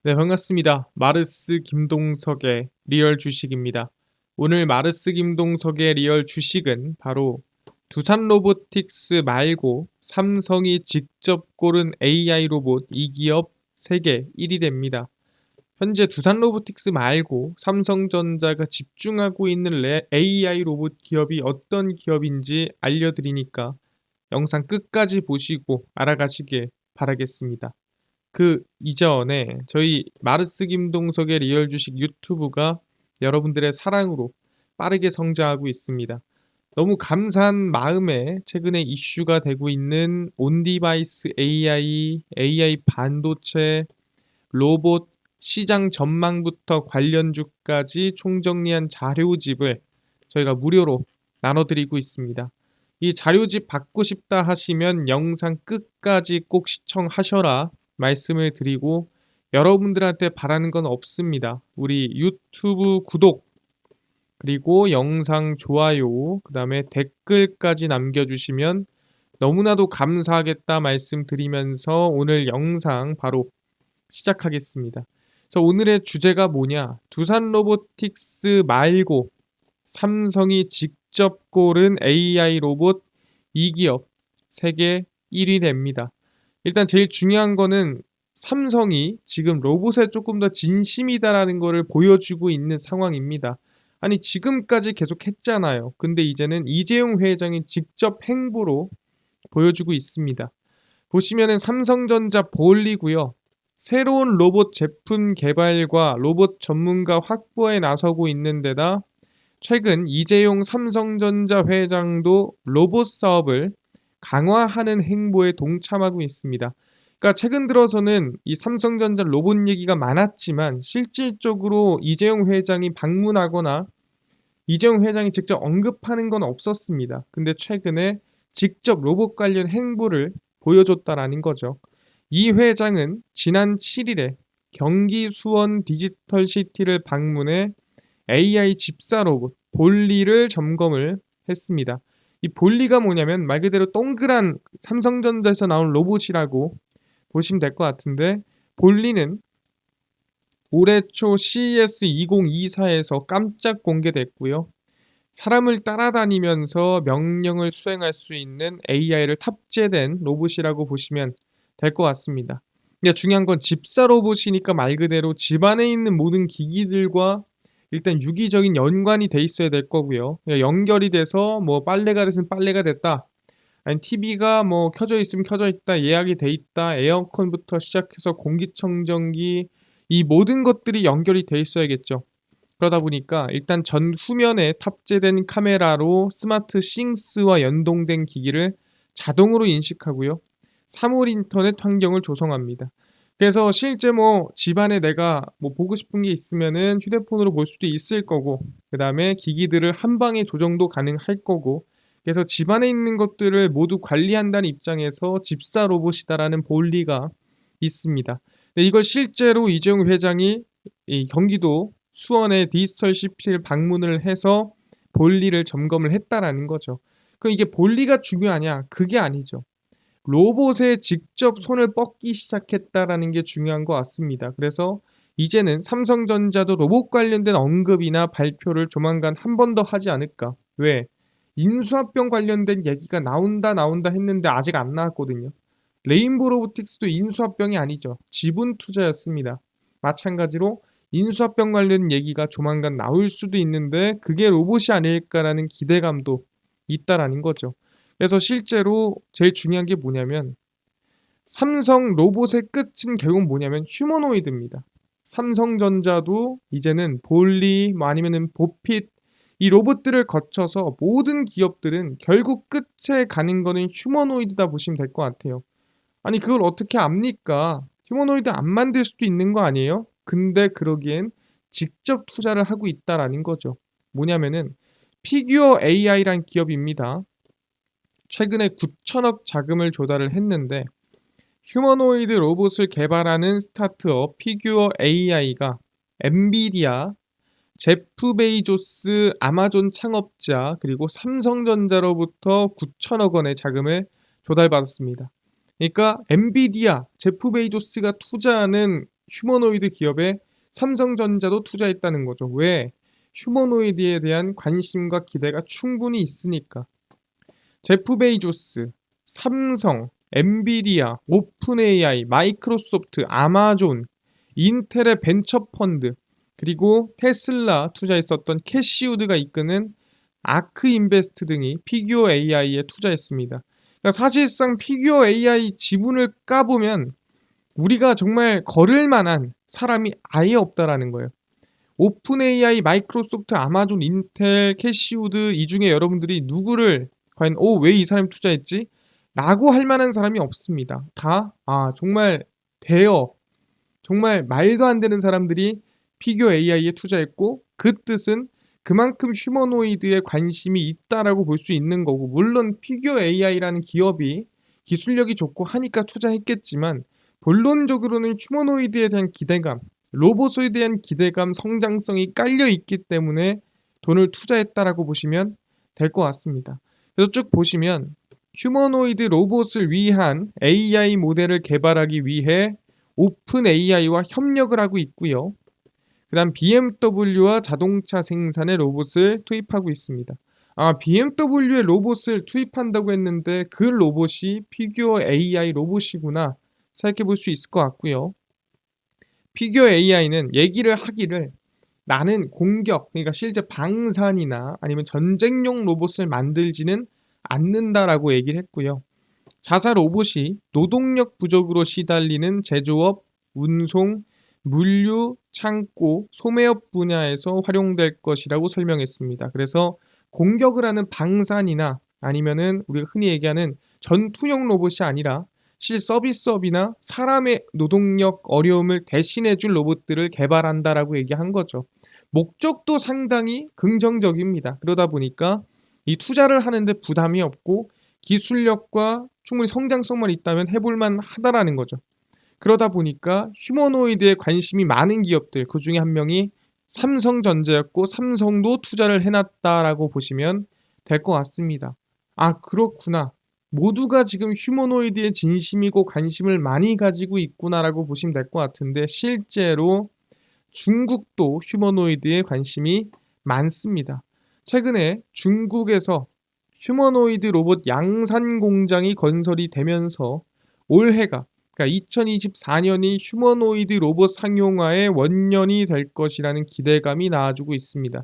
네, 반갑습니다. 마르스 김동석의 리얼 주식입니다. 오늘 마르스 김동석의 리얼 주식은 바로 두산 로보틱스 말고 삼성이 직접 고른 AI 로봇 이 기업 세계 1위 됩니다. 현재 두산 로보틱스 말고 삼성전자가 집중하고 있는 AI 로봇 기업이 어떤 기업인지 알려드리니까 영상 끝까지 보시고 알아가시길 바라겠습니다. 그 이전에 저희 마르스 김동석의 리얼 주식 유튜브가 여러분들의 사랑으로 빠르게 성장하고 있습니다. 너무 감사한 마음에 최근에 이슈가 되고 있는 온디바이스 AI 반도체, 로봇, 시장 전망부터 관련주까지 총정리한 자료집을 저희가 무료로 나눠드리고 있습니다. 이 자료집 받고 싶다 하시면 영상 끝까지 꼭 시청하셔라 말씀을 드리고, 여러분들한테 바라는 건 없습니다. 우리 유튜브 구독, 그리고 영상 좋아요, 그 다음에 댓글까지 남겨주시면 너무나도 감사하겠다 말씀드리면서 오늘 영상 바로 시작하겠습니다. 그래서 오늘의 주제가 뭐냐? 두산 로보틱스 말고 삼성이 직접 고른 AI 로봇 이 기업 세계 1위 됩니다. 일단 제일 중요한 거는 삼성이 지금 로봇에 조금 더 진심이다라는 거를 보여주고 있는 상황입니다. 아니, 지금까지 계속 했잖아요. 근데 이제는 이재용 회장이 직접 행보로 보여주고 있습니다. 보시면은 삼성전자 볼리고요. 새로운 로봇 제품 개발과 로봇 전문가 확보에 나서고 있는 데다 최근 이재용 삼성전자 회장도 로봇 사업을 강화하는 행보에 동참하고 있습니다. 그러니까 최근 들어서는 이 삼성전자 로봇 얘기가 많았지만 실질적으로 이재용 회장이 방문하거나 이재용 회장이 직접 언급하는 건 없었습니다. 근데 최근에 직접 로봇 관련 행보를 보여줬다라는 거죠. 이 회장은 지난 7일에 경기 수원 디지털시티를 방문해 AI 집사 로봇 볼리를 점검을 했습니다. 이 볼리가 뭐냐면 말 그대로 동그란 삼성전자에서 나온 로봇이라고 보시면 될 것 같은데, 볼리는 올해 초 CES 2024에서 깜짝 공개됐고요. 사람을 따라다니면서 명령을 수행할 수 있는 AI를 탑재된 로봇이라고 보시면 될 것 같습니다. 근데 중요한 건 집사 로봇이니까 말 그대로 집안에 있는 모든 기기들과 일단 유기적인 연관이 돼 있어야 될 거고요. 그러니까 연결이 돼서 뭐 빨래가 됐으면 빨래가 됐다, 아니 TV가 뭐 켜져 있으면 켜져 있다, 예약이 돼 있다, 에어컨부터 시작해서 공기청정기, 이 모든 것들이 연결이 돼 있어야겠죠. 그러다 보니까 일단 전 후면에 탑재된 카메라로 스마트 싱스와 연동된 기기를 자동으로 인식하고요. 사물 인터넷 환경을 조성합니다. 그래서 실제 뭐 집안에 내가 뭐 보고 싶은 게 있으면은 휴대폰으로 볼 수도 있을 거고, 그다음에 기기들을 한 방에 조정도 가능할 거고, 그래서 집안에 있는 것들을 모두 관리한다는 입장에서 집사 로봇이다라는 본리가 있습니다. 근데 이걸 실제로 이재용 회장이 이 경기도 수원의 디지털 시티를 방문을 해서 볼리를 점검을 했다라는 거죠. 그럼 이게 볼리가 중요하냐? 그게 아니죠. 로봇에 직접 손을 뻗기 시작했다라는 게 중요한 것 같습니다. 그래서 이제는 삼성전자도 로봇 관련된 언급이나 발표를 조만간 한 번 더 하지 않을까. 왜? 인수합병 관련된 얘기가 나온다 했는데 아직 안 나왔거든요. 레인보우 로보틱스도 인수합병이 아니죠. 지분 투자였습니다. 마찬가지로 인수합병 관련 얘기가 조만간 나올 수도 있는데 그게 로봇이 아닐까라는 기대감도 있다라는 거죠. 그래서 실제로 제일 중요한 게 뭐냐면 삼성 로봇의 끝은 결국 뭐냐면 휴머노이드입니다. 삼성전자도 이제는 볼리 뭐 아니면은 보핏, 이 로봇들을 거쳐서 모든 기업들은 결국 끝에 가는 거는 휴머노이드다 보시면 될 것 같아요. 아니 그걸 어떻게 압니까? 휴머노이드 안 만들 수도 있는 거 아니에요? 근데 그러기엔 직접 투자를 하고 있다라는 거죠. 뭐냐면은 피규어 AI란 기업입니다. 최근에 9천억 자금을 조달을 했는데 휴머노이드 로봇을 개발하는 스타트업 피규어 AI가 엔비디아, 제프 베이조스 아마존 창업자 그리고 삼성전자로부터 9천억 원의 자금을 조달받았습니다. 그러니까 엔비디아, 제프 베이조스가 투자하는 휴머노이드 기업에 삼성전자도 투자했다는 거죠. 왜? 휴머노이드에 대한 관심과 기대가 충분히 있으니까. 제프 베이조스, 삼성, 엔비디아, 오픈 AI, 마이크로소프트, 아마존, 인텔의 벤처 펀드, 그리고 테슬라 투자했었던 캐시우드가 이끄는 아크 인베스트 등이 피규어 AI에 투자했습니다. 그러니까 사실상 피규어 AI 지분을 까보면 우리가 정말 걸을 만한 사람이 아예 없다라는 거예요. 오픈 AI, 마이크로소프트, 아마존, 인텔, 캐시우드 이 중에 여러분들이 누구를 과연 왜 이 사람이 투자했지? 라고 할 만한 사람이 없습니다. 다 정말 정말 말도 안 되는 사람들이 피규어 AI에 투자했고, 그 뜻은 그만큼 휴머노이드에 관심이 있다라고 볼 수 있는 거고, 물론 피규어 AI라는 기업이 기술력이 좋고 하니까 투자했겠지만 본론적으로는 휴머노이드에 대한 기대감, 로봇에 대한 기대감, 성장성이 깔려 있기 때문에 돈을 투자했다라고 보시면 될 것 같습니다. 그래서 쭉 보시면 휴머노이드 로봇을 위한 AI 모델을 개발하기 위해 오픈 AI와 협력을 하고 있고요. 그 다음 BMW와 자동차 생산에 로봇을 투입하고 있습니다. BMW의 로봇을 투입한다고 했는데 그 로봇이 피규어 AI 로봇이구나 생각해 볼 수 있을 것 같고요. 피규어 AI는 얘기를 하기를 나는 공격, 그러니까 실제 방산이나 아니면 전쟁용 로봇을 만들지는 않는다라고 얘기를 했고요. 자사 로봇이 노동력 부족으로 시달리는 제조업, 운송, 물류, 창고, 소매업 분야에서 활용될 것이라고 설명했습니다. 그래서 공격을 하는 방산이나 아니면은 우리가 흔히 얘기하는 전투용 로봇이 아니라 서비스업이나 사람의 노동력 어려움을 대신해줄 로봇들을 개발한다라고 얘기한 거죠. 목적도 상당히 긍정적입니다. 그러다 보니까 이 투자를 하는데 부담이 없고 기술력과 충분히 성장성만 있다면 해볼만 하다라는 거죠. 그러다 보니까 휴머노이드에 관심이 많은 기업들, 그 중에 한 명이 삼성전자였고 삼성도 투자를 해놨다라고 보시면 될 것 같습니다. 그렇구나. 모두가 지금 휴머노이드에 진심이고 관심을 많이 가지고 있구나라고 보시면 될 것 같은데, 실제로 중국도 휴머노이드에 관심이 많습니다. 최근에 중국에서 휴머노이드 로봇 양산 공장이 건설이 되면서 올해가, 그러니까 2024년이 휴머노이드 로봇 상용화의 원년이 될 것이라는 기대감이 나아지고 있습니다.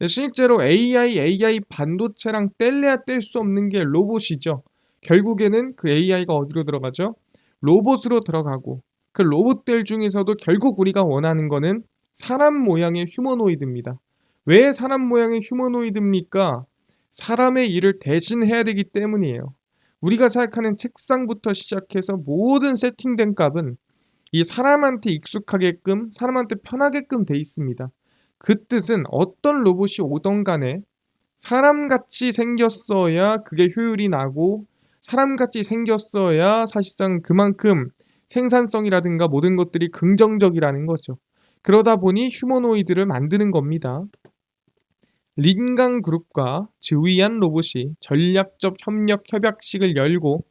실제로 AI 반도체랑 뗄래야 뗄 수 없는 게 로봇이죠. 결국에는 그 AI가 어디로 들어가죠? 로봇으로 들어가고, 그 로봇들 중에서도 결국 우리가 원하는 거는 사람 모양의 휴머노이드입니다. 왜 사람 모양의 휴머노이드입니까? 사람의 일을 대신해야 되기 때문이에요. 우리가 생각하는 책상부터 시작해서 모든 세팅된 값은 이 사람한테 익숙하게끔, 사람한테 편하게끔 돼 있습니다. 그 뜻은 어떤 로봇이 오던 간에 사람같이 생겼어야 그게 효율이 나고, 사람같이 생겼어야 사실상 그만큼 생산성이라든가 모든 것들이 긍정적이라는 거죠. 그러다 보니 휴머노이드를 만드는 겁니다. 린강그룹과 즈위안 로봇이 전략적 협력 협약식을 열고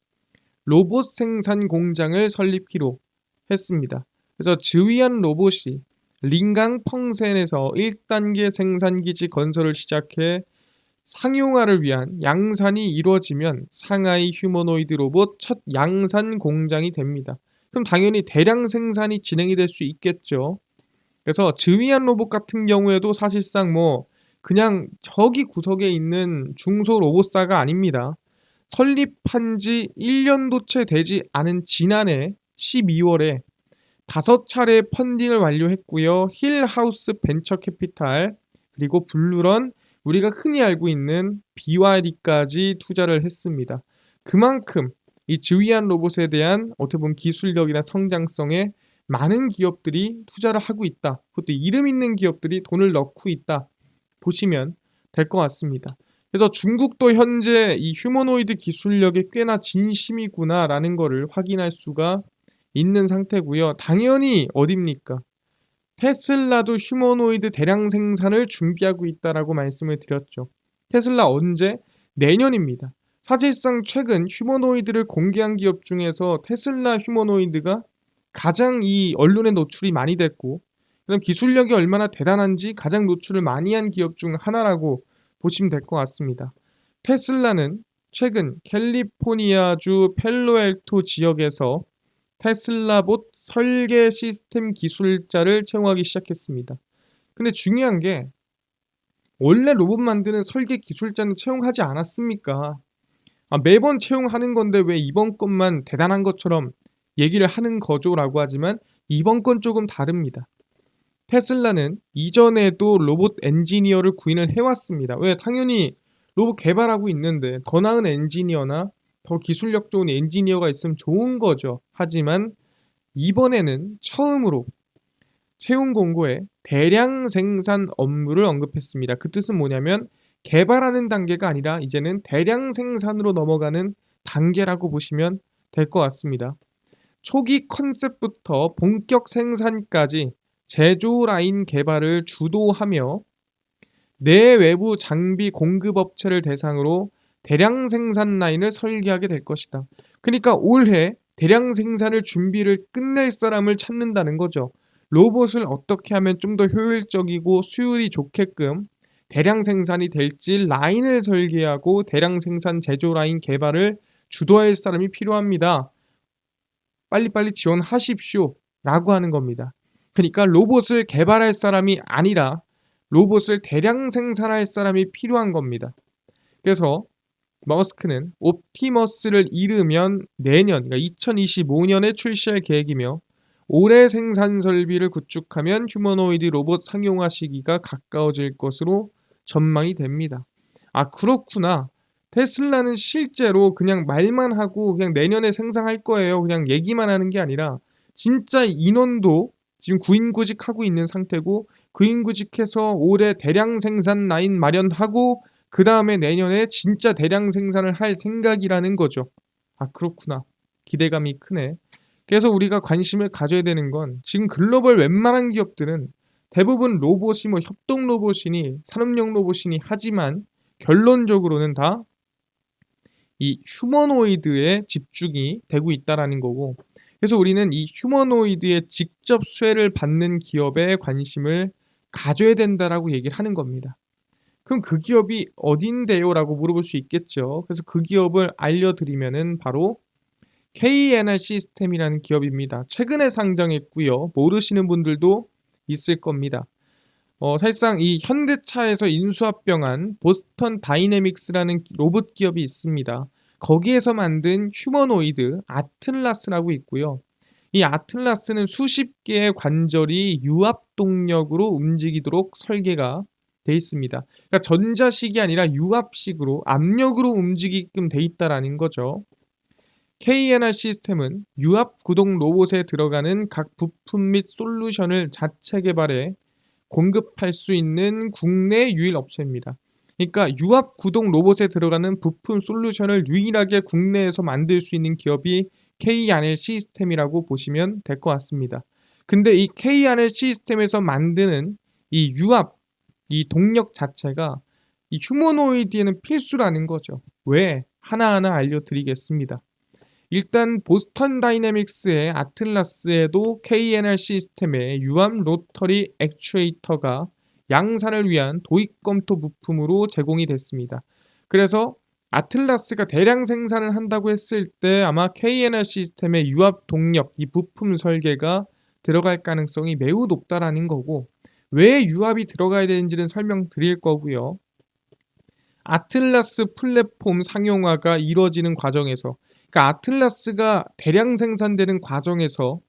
로봇 생산 공장을 설립키로 했습니다. 그래서 즈위안 로봇이 린강 펑센에서 1단계 생산기지 건설을 시작해 상용화를 위한 양산이 이루어지면 상하이 휴머노이드 로봇 첫 양산 공장이 됩니다. 그럼 당연히 대량 생산이 진행이 될 수 있겠죠. 그래서 즈위안 로봇 같은 경우에도 사실상 그냥 저기 구석에 있는 중소 로봇사가 아닙니다. 설립한 지 1년도 채 되지 않은 지난해 12월에 5차례 펀딩을 완료했고요. 힐하우스 벤처 캐피탈, 그리고 블루런, 우리가 흔히 알고 있는 BYD까지 투자를 했습니다. 그만큼 이 즈위안 로봇에 대한 어떻게 보면 기술력이나 성장성에 많은 기업들이 투자를 하고 있다. 그것도 이름 있는 기업들이 돈을 넣고 있다. 보시면 될 것 같습니다. 그래서 중국도 현재 이 휴머노이드 기술력에 꽤나 진심이구나라는 것을 확인할 수가 있는 상태고요. 당연히 어딥니까? 테슬라도 휴머노이드 대량 생산을 준비하고 있다라고 말씀을 드렸죠. 테슬라 언제? 내년입니다. 사실상 최근 휴머노이드를 공개한 기업 중에서 테슬라 휴머노이드가 가장 이 언론에 노출이 많이 됐고, 그다음 기술력이 얼마나 대단한지 가장 노출을 많이 한 기업 중 하나라고 보시면 될 것 같습니다. 테슬라는 최근 캘리포니아주 펠로알토 지역에서 테슬라봇 설계 시스템 기술자를 채용하기 시작했습니다. 근데 중요한 게, 원래 로봇 만드는 설계 기술자는 채용하지 않았습니까? 매번 채용하는 건데 왜 이번 건만 대단한 것처럼 얘기를 하는 거죠라고 하지만, 이번 건 조금 다릅니다. 테슬라는 이전에도 로봇 엔지니어를 구인을 해왔습니다. 왜? 당연히 로봇 개발하고 있는데 더 나은 엔지니어나 더 기술력 좋은 엔지니어가 있으면 좋은 거죠. 하지만 이번에는 처음으로 채용 공고에 대량 생산 업무를 언급했습니다. 그 뜻은 뭐냐면, 개발하는 단계가 아니라 이제는 대량 생산으로 넘어가는 단계라고 보시면 될 것 같습니다. 초기 컨셉부터 본격 생산까지 제조 라인 개발을 주도하며 내외부 장비 공급업체를 대상으로 대량 생산 라인을 설계하게 될 것이다. 그러니까 올해 대량 생산을 준비를 끝낼 사람을 찾는다는 거죠. 로봇을 어떻게 하면 좀 더 효율적이고 수율이 좋게끔 대량 생산이 될지 라인을 설계하고 대량 생산 제조 라인 개발을 주도할 사람이 필요합니다. 빨리빨리 지원하십시오 라고 하는 겁니다. 그러니까 로봇을 개발할 사람이 아니라 로봇을 대량 생산할 사람이 필요한 겁니다. 그래서 머스크는 옵티머스를 이르면 내년, 그러니까 2025년에 출시할 계획이며, 올해 생산 설비를 구축하면 휴머노이드 로봇 상용화 시기가 가까워질 것으로 전망이 됩니다. 그렇구나. 테슬라는 실제로 그냥 말만 하고 그냥 내년에 생산할 거예요, 그냥 얘기만 하는 게 아니라 진짜 인원도 지금 구인구직하고 있는 상태고, 구인구직해서 올해 대량 생산 라인 마련하고 그 다음에 내년에 진짜 대량 생산을 할 생각이라는 거죠. 그렇구나. 기대감이 크네. 그래서 우리가 관심을 가져야 되는 건, 지금 글로벌 웬만한 기업들은 대부분 로봇이 협동 로봇이니 산업용 로봇이니 하지만 결론적으로는 다 이 휴머노이드에 집중이 되고 있다라는 거고, 그래서 우리는 이 휴머노이드의 직접 수혜를 받는 기업에 관심을 가져야 된다라고 얘기를 하는 겁니다. 그럼 그 기업이 어딘데요? 라고 물어볼 수 있겠죠. 그래서 그 기업을 알려드리면은 바로 KNR 시스템이라는 기업입니다. 최근에 상장했고요. 모르시는 분들도 있을 겁니다. 사실상 이 현대차에서 인수합병한 보스턴 다이내믹스라는 로봇 기업이 있습니다. 거기에서 만든 휴머노이드 아틀라스라고 있고요. 이 아틀라스는 수십 개의 관절이 유압 동력으로 움직이도록 설계가 돼 있습니다. 그러니까 전자식이 아니라 유압식으로 압력으로 움직이게끔 돼 있다라는 거죠. KNR 시스템은 유압 구동 로봇에 들어가는 각 부품 및 솔루션을 자체 개발해 공급할 수 있는 국내 유일 업체입니다. 그러니까 유압 구동 로봇에 들어가는 부품 솔루션을 유일하게 국내에서 만들 수 있는 기업이 KNR 시스템이라고 보시면 될 것 같습니다. 근데 이 KNR 시스템에서 만드는 이 유압, 이 동력 자체가 이 휴머노이드에는 필수라는 거죠. 왜? 하나하나 알려드리겠습니다. 일단 보스턴 다이내믹스의 아틀라스에도 KNR 시스템의 유압 로터리 액추에이터가 양산을 위한 도입 검토 부품으로 제공이 됐습니다. 그래서 아틀라스가 대량 생산을 한다고 했을 때 아마 KNR 시스템의 유압 동력, 이 부품 설계가 들어갈 가능성이 매우 높다라는 거고, 왜 유압이 들어가야 되는지는 설명드릴 거고요. 아틀라스 플랫폼 상용화가 이루어지는 과정에서, 그러니까 아틀라스가 대량 생산되는 과정에서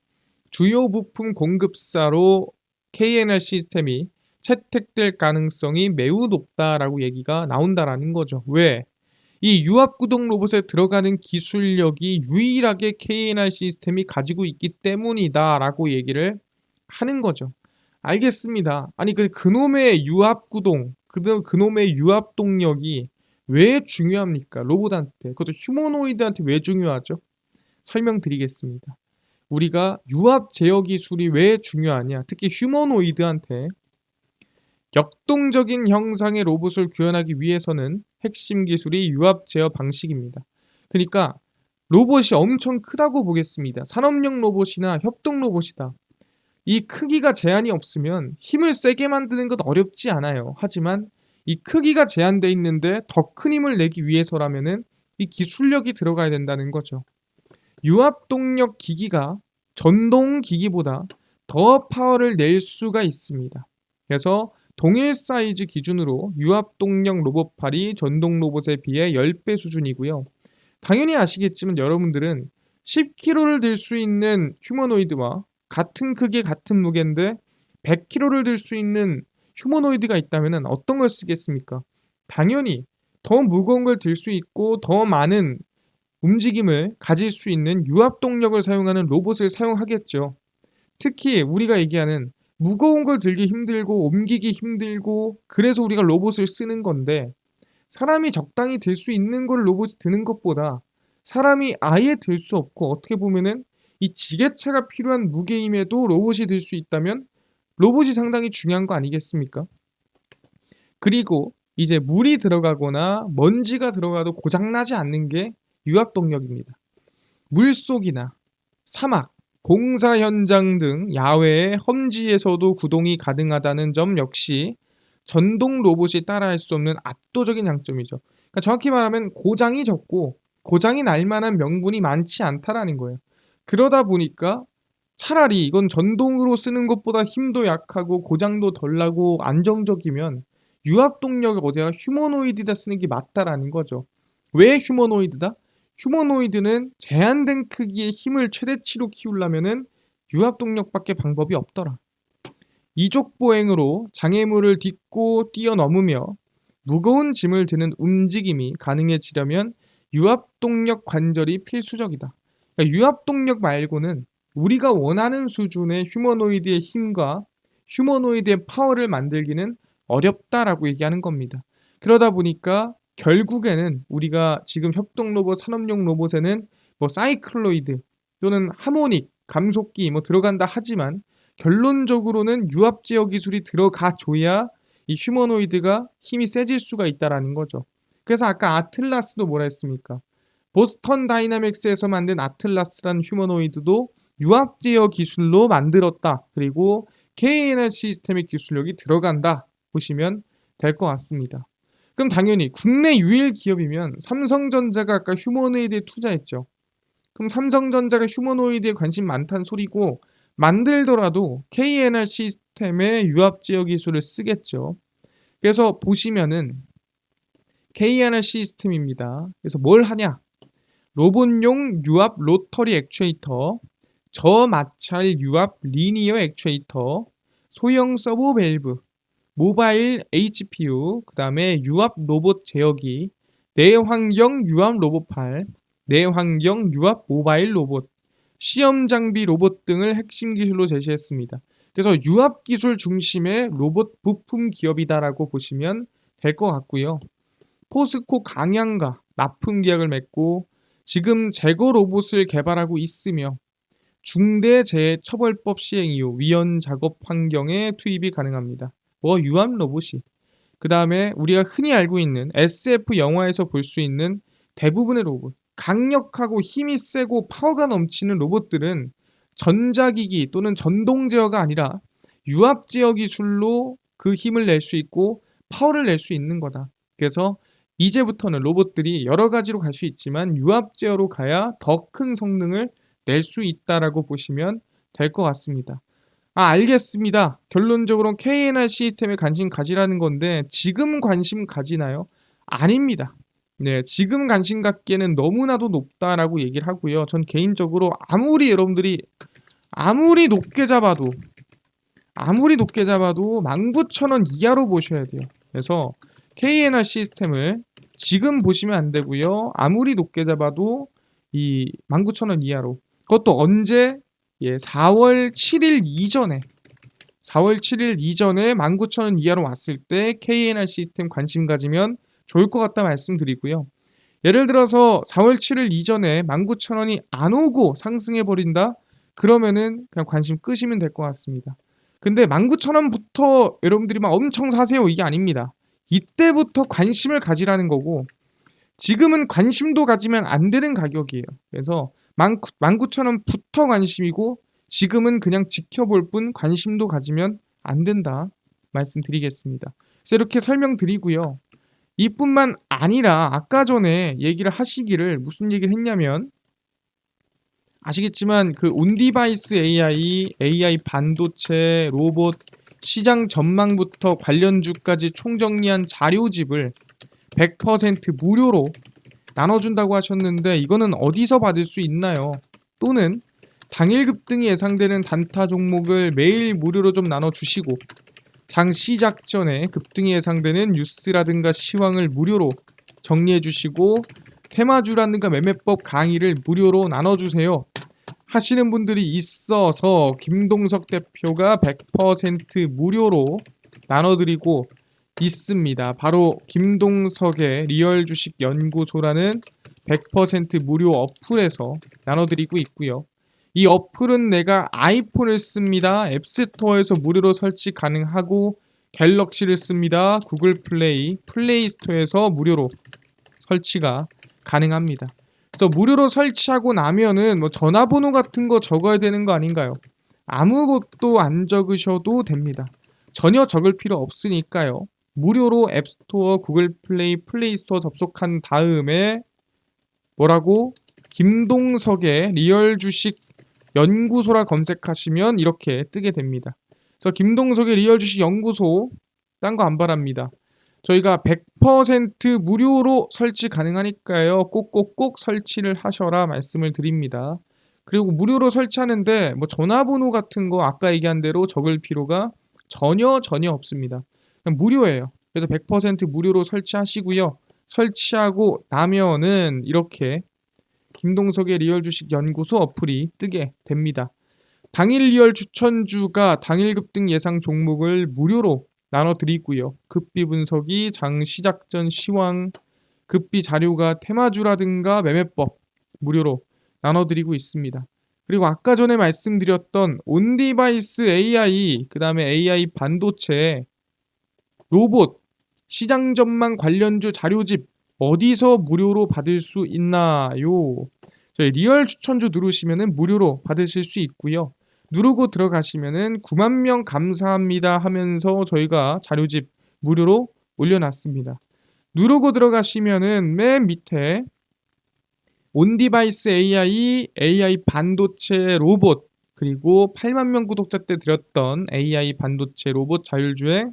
주요 부품 공급사로 KNR 시스템이 채택될 가능성이 매우 높다라고 얘기가 나온다라는 거죠. 왜? 이 유압구동 로봇에 들어가는 기술력이 유일하게 KNR 시스템이 가지고 있기 때문이다라고 얘기를 하는 거죠. 알겠습니다. 아니 그놈의 유압구동, 그놈의 유압 동력이 왜 중요합니까? 로봇한테, 그것도 휴머노이드한테 왜 중요하죠? 설명드리겠습니다. 우리가 유압 제어 기술이 왜 중요하냐? 특히 휴머노이드한테 역동적인 형상의 로봇을 구현하기 위해서는 핵심 기술이 유압 제어 방식입니다. 그러니까 로봇이 엄청 크다고 보겠습니다. 산업용 로봇이나 협동 로봇이다. 이 크기가 제한이 없으면 힘을 세게 만드는 건 어렵지 않아요. 하지만 이 크기가 제한돼 있는데 더 큰 힘을 내기 위해서라면은 이 기술력이 들어가야 된다는 거죠. 유압동력 기기가 전동 기기보다 더 파워를 낼 수가 있습니다. 그래서 동일 사이즈 기준으로 유압동력 로봇팔이 전동 로봇에 비해 10배 수준이고요. 당연히 아시겠지만 여러분들은 10kg를 들 수 있는 휴머노이드와 같은 크기 같은 무게인데 100kg를 들 수 있는 휴머노이드가 있다면 어떤 걸 쓰겠습니까? 당연히 더 무거운 걸 들 수 있고 더 많은 움직임을 가질 수 있는 유압 동력을 사용하는 로봇을 사용하겠죠. 특히 우리가 얘기하는 무거운 걸 들기 힘들고 옮기기 힘들고 그래서 우리가 로봇을 쓰는 건데 사람이 적당히 들 수 있는 걸 로봇이 드는 것보다 사람이 아예 들 수 없고 어떻게 보면은 이 지게차가 필요한 무게임에도 로봇이 들 수 있다면 로봇이 상당히 중요한 거 아니겠습니까? 그리고 이제 물이 들어가거나 먼지가 들어가도 고장나지 않는 게 유압동력입니다. 물속이나 사막, 공사 현장 등 야외의 험지에서도 구동이 가능하다는 점 역시 전동 로봇이 따라할 수 없는 압도적인 장점이죠. 그러니까 정확히 말하면 고장이 적고 고장이 날 만한 명분이 많지 않다라는 거예요. 그러다 보니까 차라리 이건 전동으로 쓰는 것보다 힘도 약하고 고장도 덜 나고 안정적이면 유압 동력을 어디다가 휴머노이드에다 쓰는 게 맞다라는 거죠. 왜 휴머노이드다? 휴머노이드는 제한된 크기의 힘을 최대치로 키우려면은 유압 동력밖에 방법이 없더라. 이족 보행으로 장애물을 딛고 뛰어넘으며 무거운 짐을 드는 움직임이 가능해지려면 유압 동력 관절이 필수적이다. 그러니까 유압 동력 말고는 우리가 원하는 수준의 휴머노이드의 힘과 휴머노이드의 파워를 만들기는 어렵다라고 얘기하는 겁니다. 그러다 보니까 결국에는 우리가 지금 협동 로봇, 산업용 로봇에는 뭐 사이클로이드 또는 하모닉, 감속기 뭐 들어간다 하지만 결론적으로는 유압 제어 기술이 들어가줘야 이 휴머노이드가 힘이 세질 수가 있다라는 거죠. 그래서 아까 아틀라스도 뭐라 했습니까? 보스턴 다이나믹스에서 만든 아틀라스라는 휴머노이드도 유압 제어 기술로 만들었다. 그리고 KNR 시스템의 기술력이 들어간다. 보시면 될 것 같습니다. 그럼 당연히 국내 유일 기업이면 삼성전자가 아까 휴머노이드에 투자했죠. 그럼 삼성전자가 휴머노이드에 관심 많다는 소리고 만들더라도 KNR 시스템의 유압 제어 기술을 쓰겠죠. 그래서 보시면은 KNR 시스템입니다. 그래서 뭘 하냐? 로봇용 유압 로터리 액추에이터, 저마찰 유압 리니어 액추에이터, 소형 서버 밸브, 모바일 HPU, 그 다음에 유압 로봇 제어기, 내환경 유압 로봇팔, 내환경 유압 모바일 로봇, 시험 장비 로봇 등을 핵심 기술로 제시했습니다. 그래서 유압 기술 중심의 로봇 부품 기업이다라고 보시면 될 것 같고요. 포스코 강양과 납품 계약을 맺고 지금 제거 로봇을 개발하고 있으며 중대재해처벌법 시행 이후 위헌 작업 환경에 투입이 가능합니다. 유압 로봇이. 그 다음에 우리가 흔히 알고 있는 SF 영화에서 볼 수 있는 대부분의 로봇. 강력하고 힘이 세고 파워가 넘치는 로봇들은 전자기기 또는 전동 제어가 아니라 유압 제어 기술로 그 힘을 낼 수 있고 파워를 낼 수 있는 거다. 그래서 이제부터는 로봇들이 여러 가지로 갈 수 있지만 유압 제어로 가야 더 큰 성능을 낼 수 있다라고 보시면 될 것 같습니다. 알겠습니다. 결론적으로 KNR 시스템에 관심 가지라는 건데 지금 관심 가지나요? 아닙니다. 네, 지금 관심 갖기에는 너무나도 높다라고 얘기를 하고요. 전 개인적으로 아무리 여러분들이 아무리 높게 잡아도 19,000원 이하로 보셔야 돼요. 그래서 KNR 시스템을 지금 보시면 안 되고요. 아무리 높게 잡아도 이 19,000원 이하로. 그것도 언제? 4월 7일 이전에 19,000원 이하로 왔을 때 KNR 시스템 관심 가지면 좋을 것 같다 말씀드리고요. 예를 들어서 4월 7일 이전에 19,000원이 안 오고 상승해 버린다? 그러면은 그냥 관심 끄시면 될 것 같습니다. 근데 19,000원부터 여러분들이 막 엄청 사세요 이게 아닙니다. 이때부터 관심을 가지라는 거고 지금은 관심도 가지면 안 되는 가격이에요. 그래서 19,000원부터 관심이고 지금은 그냥 지켜볼 뿐 관심도 가지면 안 된다 말씀드리겠습니다. 그래서 이렇게 설명드리고요. 이뿐만 아니라 아까 전에 얘기를 하시기를 무슨 얘기를 했냐면 아시겠지만 그 온디바이스 AI 반도체, 로봇 시장 전망부터 관련주까지 총정리한 자료집을 100% 무료로 나눠준다고 하셨는데 이거는 어디서 받을 수 있나요? 또는 당일 급등이 예상되는 단타 종목을 매일 무료로 좀 나눠주시고 장 시작 전에 급등이 예상되는 뉴스라든가 시황을 무료로 정리해주시고 테마주라든가 매매법 강의를 무료로 나눠주세요 하시는 분들이 있어서 김동석 대표가 100% 무료로 나눠드리고 있습니다. 바로 김동석의 리얼 주식 연구소라는 100% 무료 어플에서 나눠드리고 있고요. 이 어플은 내가 아이폰을 씁니다. 앱스토어에서 무료로 설치 가능하고 갤럭시를 씁니다. 구글 플레이, 플레이 스토어에서 무료로 설치가 가능합니다. 그래서 무료로 설치하고 나면은 뭐 전화번호 같은 거 적어야 되는 거 아닌가요? 아무것도 안 적으셔도 됩니다. 전혀 적을 필요 없으니까요. 무료로 앱스토어, 구글 플레이, 플레이 스토어 접속한 다음에 뭐라고? 김동석의 리얼 주식 연구소라 검색하시면 이렇게 뜨게 됩니다. 그래서 김동석의 리얼 주식 연구소 딴 거 안 바랍니다. 저희가 100% 무료로 설치 가능하니까요. 꼭꼭꼭 설치를 하셔라 말씀을 드립니다. 그리고 무료로 설치하는데 뭐 전화번호 같은 거 아까 얘기한 대로 적을 필요가 전혀 없습니다. 그냥 무료예요. 그래서 100% 무료로 설치하시고요. 설치하고 나면은 이렇게 김동석의 리얼 주식 연구소 어플이 뜨게 됩니다. 당일 리얼 추천주가 당일 급등 예상 종목을 무료로 나눠드리고요. 급비 분석이 장 시작 전 시황, 급비 자료가 테마주라든가 매매법 무료로 나눠드리고 있습니다. 그리고 아까 전에 말씀드렸던 온디바이스 AI, 그 다음에 AI 반도체, 로봇, 시장 전망 관련주 자료집 어디서 무료로 받을 수 있나요? 저희 리얼 추천주 누르시면 무료로 받으실 수 있고요. 누르고 들어가시면은 9만 명 감사합니다 하면서 저희가 자료집 무료로 올려놨습니다. 누르고 들어가시면은 맨 밑에 온디바이스 AI 반도체 로봇 그리고 8만 명 구독자 때 드렸던 AI 반도체 로봇 자율주행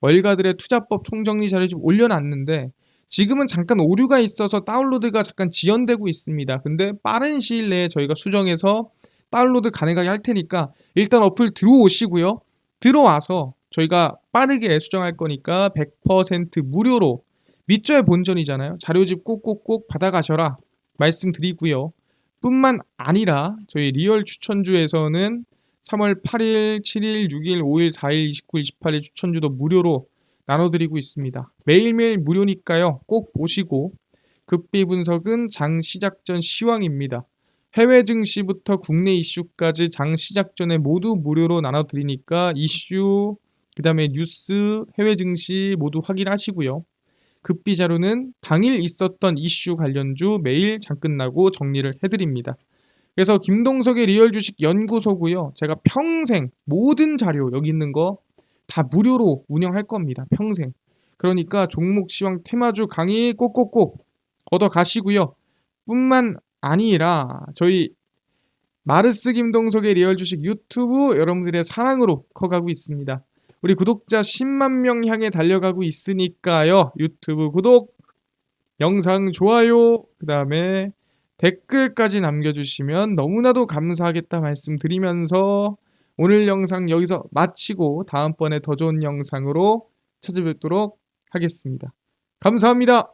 월가들의 투자법 총정리 자료집 올려놨는데 지금은 잠깐 오류가 있어서 다운로드가 잠깐 지연되고 있습니다. 근데 빠른 시일 내에 저희가 수정해서 다운로드 가능하게 할 테니까 일단 어플 들어오시고요. 들어와서 저희가 빠르게 수정할 거니까 100% 무료로 밑줄의 본전이잖아요. 자료집 꼭꼭꼭 받아가셔라 말씀드리고요. 뿐만 아니라 저희 리얼 추천주에서는 3월 8일, 7일, 6일, 5일, 4일, 29일, 28일 추천주도 무료로 나눠드리고 있습니다. 매일매일 무료니까요. 꼭 보시고 급비 분석은 장 시작 전 시황입니다. 해외 증시부터 국내 이슈까지 장 시작 전에 모두 무료로 나눠드리니까 이슈, 그 다음에 뉴스, 해외 증시 모두 확인하시고요. 급비 자료는 당일 있었던 이슈 관련주 매일 장 끝나고 정리를 해드립니다. 그래서 김동석의 리얼 주식 연구소고요. 제가 평생 모든 자료 여기 있는 거 다 무료로 운영할 겁니다. 평생. 그러니까 종목 시황 테마주 강의 꼭꼭꼭 얻어 가시고요. 뿐만 아니라 저희 마르스 김동석의 리얼 주식 유튜브 여러분들의 사랑으로 커가고 있습니다. 우리 구독자 10만 명 향해 달려가고 있으니까요. 유튜브 구독, 영상 좋아요, 그 다음에 댓글까지 남겨주시면 너무나도 감사하겠다 말씀드리면서 오늘 영상 여기서 마치고 다음번에 더 좋은 영상으로 찾아뵙도록 하겠습니다. 감사합니다.